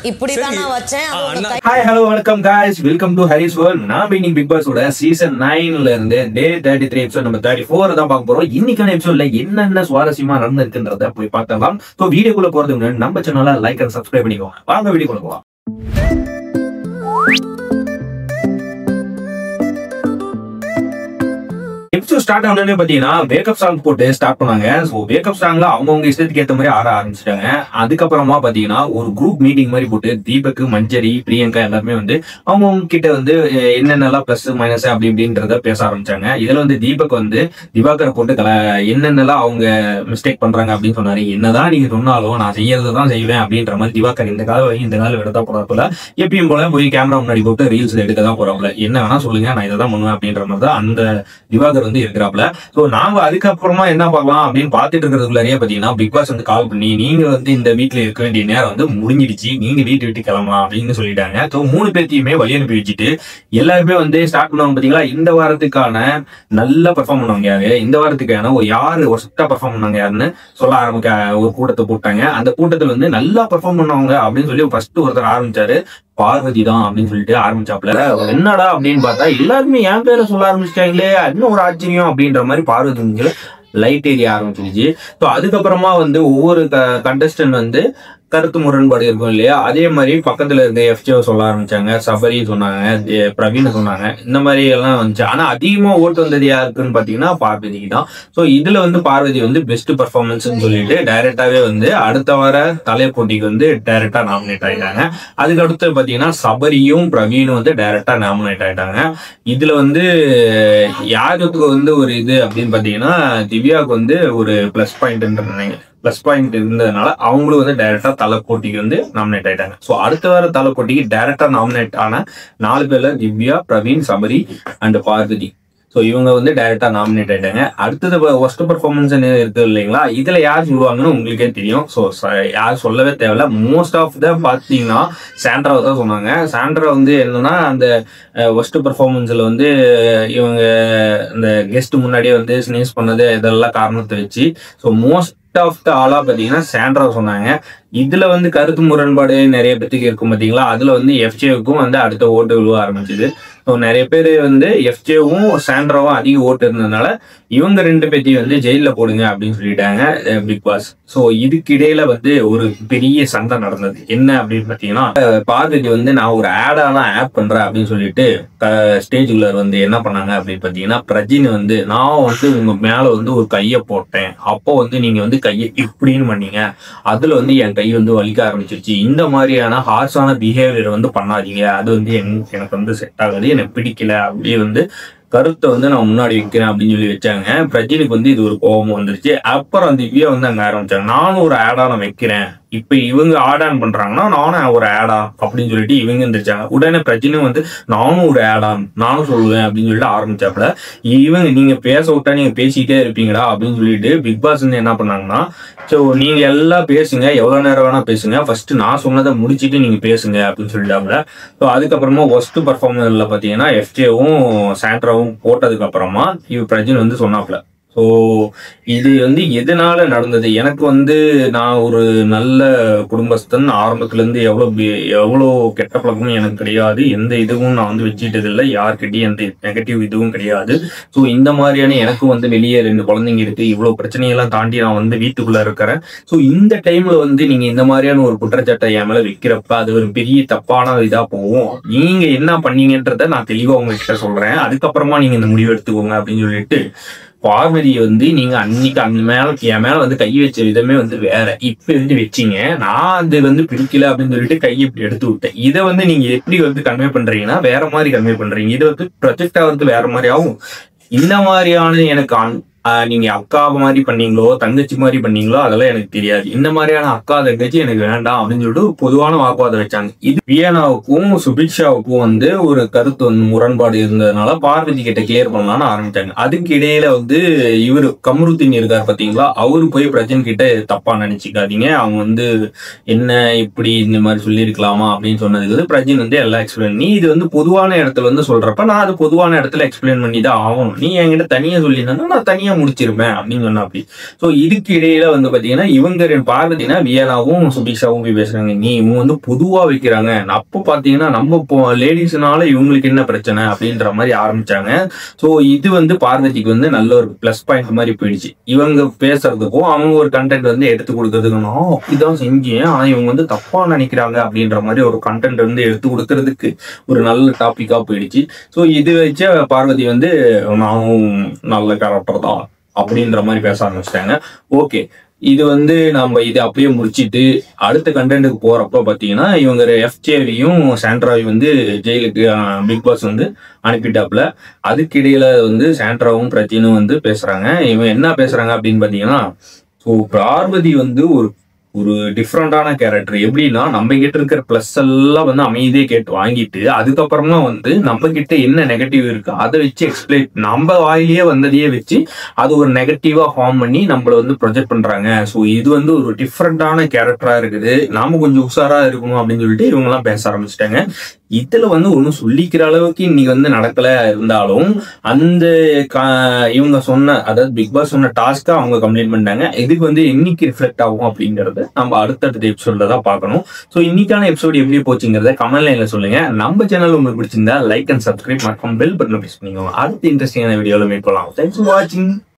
Hi, hello, welcome guys. Welcome to Harry's World. நான் இன்னைக்கு big பாஸோட season 9ல இருந்து டே 33 episode நம்ம 34 தான் பார்க்க போறோம். இன்னைக்கான எபிசோட்ல என்னென்ன சுவாரஸ்யமா நடந்துருக்குன்றத போய் பார்க்கலாம். சோ வீடியோக்குள்ள போறதுக்கு முன்னாடி நம்ம சேனலை லைக் அண்ட் சப்ஸ்கிரைப் பண்ணிக்கோங்க. வாங்க வீடியோக்குள்ள போலாம். எபிசோட் ஸ்டார்ட் ஆனோடனே பாத்தீங்கன்னா வேக்கப் சாங் போட்டு ஸ்டார்ட் பண்ணாங்க. ஸோ வேக்கப் சாங்ல அவங்கவுங்க இஷ்டத்துக்கு ஏற்ற மாதிரி ஆட ஆரம்பிச்சிட்டாங்க. அதுக்கப்புறமா பாத்தீங்கன்னா ஒரு குரூப் மீட்டிங் மாதிரி போட்டு தீபக், மஞ்சரி, பிரியங்கா எல்லாருமே வந்து அவங்கவுங்க கிட்ட வந்து என்னென்னலாம் பிளஸ் மைனஸ் அப்படி இப்படின்றத பேச ஆரம்பிச்சாங்க. இதுல வந்து தீபக் வந்து திவாகரை போட்டு என்னென்னலாம் அவங்க மிஸ்டேக் பண்றாங்க அப்படின்னு சொன்னாரு. என்னதான் நீங்க சொன்னாலும் நான் செய்யறதுதான் செய்வேன் அப்படின்ற மாதிரி திவாகர் இந்த கால எடுத்தா போறாப்புல எப்பயும் போல போய் கேமரா முன்னாடி போட்டு ரீல்ஸ் எடுக்க தான் போறாப்புல. என்ன வேணா சொல்லுங்க, நான் இதை தான் பண்ணுவேன் அப்படின்ற மாதிரி தான் அந்த திவாகர் வந்து இருக்கிறாப்ல. சோ நாங்க அதுக்கப்புறமா என்ன பார்க்கலாம் அப்படின்னு பாத்துட்டு இருக்கிறதுக்குள்ளே பாத்தீங்கன்னா பிக் பாஸ் வந்து கால் பண்ணி நீங்க வந்து இந்த வீட்டுல இருக்க வேண்டிய நேரம் வந்து முடிஞ்சிடுச்சு, நீங்க வீட்டு விட்டு கிளம்பலாம் அப்படின்னு சொல்லிட்டாங்க. ஸோ 3 பேர்த்தையுமே வழி அனுப்பி வச்சுட்டு எல்லாருமே வந்து ஸ்டார்ட் பண்ணுவாங்க. பாத்தீங்களா, இந்த வாரத்துக்கான நல்ல பெர்ஃபார்ம் பண்ணுவாங்க யாரு, இந்த வாரத்துக்கான யாரு ஒர்ஸ்டா பெர்ஃபார்ம் பண்ணாங்க யாருன்னு சொல்ல ஆரம்பிக்க ஒரு கூட்டத்தை போட்டாங்க. அந்த கூட்டத்தில் வந்து நல்லா பெர்ஃபார்ம் பண்ணுவாங்க அப்படின்னு சொல்லி ஃபர்ஸ்ட் ஒருத்தர் ஆரம்பிச்சாரு. பார்வதி தான் அப்படின்னு சொல்லிட்டு ஆரம்பிச்சாப்ல. என்னடா அப்படின்னு பார்த்தா எல்லாருமே என் பேரை சொல்ல ஆரம்பிச்சிட்டாங்களே, இன்னும் ஒரு ஆச்சரியம் அப்படின்ற மாதிரி பார்வதி லைட் ஏரிய ஆரம்பிச்சிருச்சு. ஸோ அதுக்கப்புறமா வந்து ஒவ்வொரு கண்டஸ்டன்ட் வந்து கருத்து முரண்பாடு இருக்கும் இல்லையா, அதே மாதிரி பக்கத்துல இருக்க எஃப்ஜே சொல்ல ஆரம்பிச்சாங்க, சபரி சொன்னாங்க, பிரவீன் சொன்னாங்க, இந்த மாதிரி எல்லாம் வந்துச்சு. ஆனா அதிகமா ஓட்டு வந்தது யாருக்குன்னு பாத்தீங்கன்னா பார்வதிக்கு தான். ஸோ இதுல வந்து பார்வதி வந்து பெஸ்ட் பர்ஃபார்மன்ஸ் சொல்லிட்டு டைரக்டாவே வந்து அடுத்த வார தலை போட்டிக்கு வந்து டைரக்டா நாமினேட் ஆயிட்டாங்க. அதுக்கு அடுத்து பாத்தீங்கன்னா சபரியும் பிரவீனும் வந்து டைரக்டா நாமினேட் ஆயிட்டாங்க. இதுல வந்து யாருக்கு வந்து ஒரு இது அப்படின்னு பாத்தீங்கன்னா திவ்யாவுக்கு வந்து ஒரு பிளஸ் பாயிண்ட் இருந்ததுனால அவங்களும் வந்து டைரக்டா தலை போட்டிக்கு வந்து நாமினேட் ஆயிட்டாங்க. ஸோ அடுத்த வார தலை போட்டிக்கு டைரக்டா நாமினேட் ஆன 4 பேர்ல திவ்யா, பிரவீன், சபரி அண்ட் பார்வதி. ஸோ இவங்க வந்து டைரக்டா நாமினேட் ஆயிட்டாங்க. அடுத்தது ஒர்ஸ்ட் பர்ஃபார்மன்ஸ் இருக்கு இல்லைங்களா, இதுல யார் சொல்லுவாங்கன்னு உங்களுக்கே தெரியும். ஸோ யார் சொல்லவே தேவையில்ல. மோஸ்ட் ஆஃப் த பாத்தீங்கன்னா சாண்ட்ராவை தான் சொன்னாங்க. சாண்ட்ரா வந்து என்னன்னா அந்த ஒர்ஸ்ட் பர்ஃபார்மன்ஸ்ல வந்து இவங்க இந்த கெஸ்ட் முன்னாடியே வந்து ஸ்னேஸ் பண்ணது இதெல்லாம் காரணத்தை வச்சு ஸோ மோஸ்ட் ஆஃப் த ஆளா பாத்தீங்கன்னா சாண்ட்ரா சொன்னாங்க. இதுல வந்து கருத்து முரண்பாடு நிறைய பேத்துக்கு இருக்கும் பாத்தீங்களா, அதுல வந்து எஃப்ஜேவுக்கும் வந்து அடுத்த ஓட்டு விழுவ ஆரம்பிச்சுது. ஸோ நிறைய பேர் வந்து எஃப்ஜேவும் சாண்ட்ராவும் அதிக ஓட்டு இருந்ததுனால இவங்க 2 பேத்தையும் வந்து ஜெயில போடுங்க அப்படின்னு சொல்லிட்டாங்க பிக் பாஸ். ஸோ இதுக்கு இடையில வந்து ஒரு பெரிய சண்டை நடந்தது. என்ன அப்படின்னு பாத்தீங்கன்னா பார்வதி வந்து நான் ஒரு ஆட் பண்றேன் அப்படின்னு சொல்லிட்டு ஸ்டேஜுக்குள்ள வந்து என்ன பண்ணாங்க அப்படின்னு பாத்தீங்கன்னா பிரஜின் வந்து நான் வந்து உங்க மேல வந்து ஒரு கையை போட்டேன், அப்போ வந்து நீங்க வந்து கையை இப்படின்னு பண்ணீங்க, அதுல வந்து என் கை வந்து வலிக்க ஆரம்பிச்சிருச்சு, இந்த மாதிரியான ஹார்ஷான பிஹேவியர் வந்து பண்ணாதீங்க, அது வந்து எனக்கு வந்து செட் ஆகாது, எனக்கு பிடிக்கல, அப்படியே வந்து கருத்தை வந்து நான் முன்னாடி வைக்கிறேன் அப்படின்னு சொல்லி வச்சாங்க. பிரஜினுக்கு வந்து இது ஒரு கோபம் வந்துருச்சு. அப்புறம் திவ்யா வந்து அங்க ஆரம்பிச்சாங்க, நானும் ஒரு ஆடான வைக்கிறேன், இப்ப இவங்க ஆடான் பண்றாங்கன்னா நானும் ஒரு ஆடா அப்படின்னு சொல்லிட்டு இவங்க இருந்துச்சாங்க. உடனே பிரச்சனையும் வந்து நானும் ஒரு ஆடான், நானும் சொல்லுவேன் அப்படின்னு சொல்லிட்டு ஆரம்பிச்சாப்புல. இவங்க நீங்க பேச விட்டா நீங்க பேசிக்கிட்டே இருப்பீங்களா அப்படின்னு சொல்லிட்டு பிக் பாஸ் வந்து என்ன பண்ணாங்கன்னா, ஸோ நீங்க எல்லாம் பேசுங்க, எவ்வளவு நேரம் வேணா பேசுங்க, ஃபர்ஸ்ட் நான் சொன்னதை முடிச்சுட்டு நீங்க பேசுங்க அப்படின்னு சொல்லிட்டாப்புல. ஸோ அதுக்கப்புறமா ஒர்ஸ்ட் பர்ஃபார்மன்ஸ்ல பாத்தீங்கன்னா எஃப்ஜேவும் சாண்ட்ராவும் போட்டதுக்கு அப்புறமா பிரஜின் வந்து சொன்னாப்புல. ஸோ இது வந்து எதனால நடந்தது, எனக்கு வந்து நான் ஒரு நல்ல குடும்பஸ்தன், ஆரம்பத்துல இருந்து எவ்வளோ கெட்ட பழக்கமும் எனக்கு கிடையாது, எந்த இதுவும் நான் வந்து வச்சுக்கிட்டது இல்லை, யார்கிட்டையும் எந்த நெகட்டிவ் இதுவும் கிடையாது. ஸோ இந்த மாதிரியான எனக்கும் வந்து வெளியே 2 குழந்தைங்க இருக்கு, இவ்வளவு பிரச்சனையெல்லாம் தாண்டி நான் வந்து வீட்டுக்குள்ள இருக்கிறேன். ஸோ இந்த டைம்ல வந்து நீங்க இந்த மாதிரியான ஒரு குற்றச்சாட்டை என் மேல வைக்கிறப்ப அது ஒரு பெரிய தப்பான இதா போகும், நீங்க என்ன பண்ணீங்கன்றத நான் தெளிவா உங்ககிட்ட சொல்றேன், அதுக்கப்புறமா நீங்க இந்த முடிவு எடுத்துக்கோங்க அப்படின்னு சொல்லிட்டு பார்வதியை வந்து நீங்க அன்னைக்கு என் மேல வந்து கை வச்ச விதமே வந்து வேற, இப்ப வந்து வச்சீங்க, நான் அது வந்து பிடிக்கல அப்படின்னு சொல்லிட்டு கையை இப்படி எடுத்து விட்டேன், இதை வந்து நீங்க எப்படி வந்து கன்வே பண்றீங்கன்னா வேற மாதிரி கன்வே பண்றீங்க, இது வந்து ப்ரொஜெக்டா வந்து வேற மாதிரி ஆகும். இந்த மாதிரியான எனக்கு நீங்க அக்கா மாதிரி பண்ணீங்களோ தங்கச்சி மாதிரி பண்ணீங்களோ அதெல்லாம் எனக்கு தெரியாது, இந்த மாதிரியான அக்கா தங்கச்சி எனக்கு வேண்டாம் அப்படின்னு சொல்லிட்டு பொதுவான வாக்குவாதம் வச்சாங்க. இது வியனாவுக்கும் சுபிக்ஷாவுக்கும் வந்து ஒரு கருத்து வந்து முரண்பாடு இருந்ததுனால பார்வதி கிட்ட கிளியர் பண்ணலாம்னு ஆரம்பிச்சாங்க. அதுக்கு இடையில வந்து இவரு கமருதீன் இருக்காரு பாத்தீங்களா, அவரு போய் பிரஜன் கிட்ட தப்பா நினைச்சுக்காதீங்க, அவங்க வந்து என்ன இப்படி இந்த மாதிரி சொல்லியிருக்கலாமா அப்படின்னு சொன்னதுக்கு வந்து பிரஜன் வந்து எல்லாம் எக்ஸ்பிளைன் பண்ணி, இது வந்து பொதுவான இடத்துல வந்து சொல்றப்ப நான் அது பொதுவான இடத்துல எக்ஸ்பிளைன் பண்ணி தான் ஆகணும், நீ என்கிட்ட தனியா சொல்லியிருந்தா நான் தனியா தனியா முடிச்சிருப்பேன் அப்படின்னு சொன்னா அப்படி. ஸோ இதுக்கு இடையில வந்து பாத்தீங்கன்னா இவங்க பார்வதினா வியனாவும் சுபிக்ஷாவும் போய் பேசுறாங்க, நீ இவங்க வந்து பொதுவா வைக்கிறாங்க, அப்போ பாத்தீங்கன்னா நம்ம லேடிஸ்னால இவங்களுக்கு என்ன பிரச்சனை அப்படின்ற மாதிரி ஆரம்பிச்சாங்க. ஸோ இது வந்து பார்வதிக்கு வந்து நல்ல ஒரு பிளஸ் பாயிண்ட் மாதிரி போயிடுச்சு. இவங்க பேசுறதுக்கும் அவங்க ஒரு கண்டென்ட் வந்து எடுத்து கொடுக்கறதுக்கும் நான் அப்படிதான் செஞ்சேன், ஆனா இவங்க வந்து தப்பா நினைக்கிறாங்க அப்படின்ற மாதிரி ஒரு கண்டென்ட் வந்து எடுத்து கொடுக்கறதுக்கு ஒரு நல்ல டாபிக்கா போயிடுச்சு. ஸோ இது வச்ச பார்வதி வந்து நானும் நல்ல கேரக்டர் தான் அப்படின்ற மாதிரி பேச ஆரம்பிச்சிட்டாங்க. ஓகே, இது வந்து நம்ம இதை அப்படியே முடிச்சிட்டு அடுத்த கண்டென்ட்டுக்கு போறப்ப பாத்தீங்கன்னா இவங்க எஃப்ஜேவியும் சாண்ட்ராவையும் வந்து ஜெயிலுக்கு பிக் பாஸ் வந்து அனுப்பிட்டாப்புல. அதுக்கிடையில வந்து சாண்ட்ராவும் பிரச்சனும் வந்து பேசுறாங்க. இவன் என்ன பேசுறாங்க அப்படின்னு பாத்தீங்கன்னா, ஸோ பார்வதி வந்து ஒரு ஒரு டிஃப்ரெண்டான கேரக்டர். எப்படின்னா நம்ம கிட்ட இருக்கிற பிளஸ் எல்லாம் வந்து அமைதியே கேட்டு வாங்கிட்டு அதுக்கப்புறமா வந்து நம்ம கிட்ட என்ன நெகட்டிவ் இருக்கு அதை வச்சு எக்ஸ்பிளைன், நம்ம வாயிலேயே வந்ததையே வச்சு அது ஒரு நெகட்டிவா ஃபார்ம் பண்ணி நம்மள வந்து ப்ரொஜெக்ட் பண்றாங்க. ஸோ இது வந்து ஒரு டிஃப்ரெண்டான கேரக்டரா இருக்குது, நாம கொஞ்சம் உஷாரா இருக்கணும் அப்படின்னு சொல்லிட்டு இவங்க எல்லாம் பேச ஆரம்பிச்சிட்டாங்க. இதுல வந்து ஒன்றும் சொல்லிக்கிற அளவுக்கு இன்னைக்கு வந்து நடக்கல இருந்தாலும் அந்த இவங்க சொன்ன, அதாவது பிக் பாஸ் சொன்ன டாஸ்க்கா அவங்க கம்ப்ளீட் பண்ணிட்டாங்க. இதுக்கு வந்து இன்னைக்கு ரிஃப்ளெக்ட் ஆகும் அப்படிங்கறத நம்ம அடுத்தடுத்த எபிசோட்ல தான் பார்க்கணும். ஸோ இன்னைக்கான எபிசோடு எப்படி போச்சுங்கிறத கமெண்ட் லைன்ல சொல்லுங்க. நம்ம சேனல் உங்களுக்கு பிடிச்சிருந்தா லைக் அண்ட் சப்ஸ்கிரைப் மற்றும் பெல் பட்டன் பிரஸ் பண்ணிக்கோங்க. அடுத்த இன்ட்ரெஸ்டிங்கான வீடியோல மீட் பண்ணலாம். தேங்க்ஸ் ஃபார் வாட்சிங்.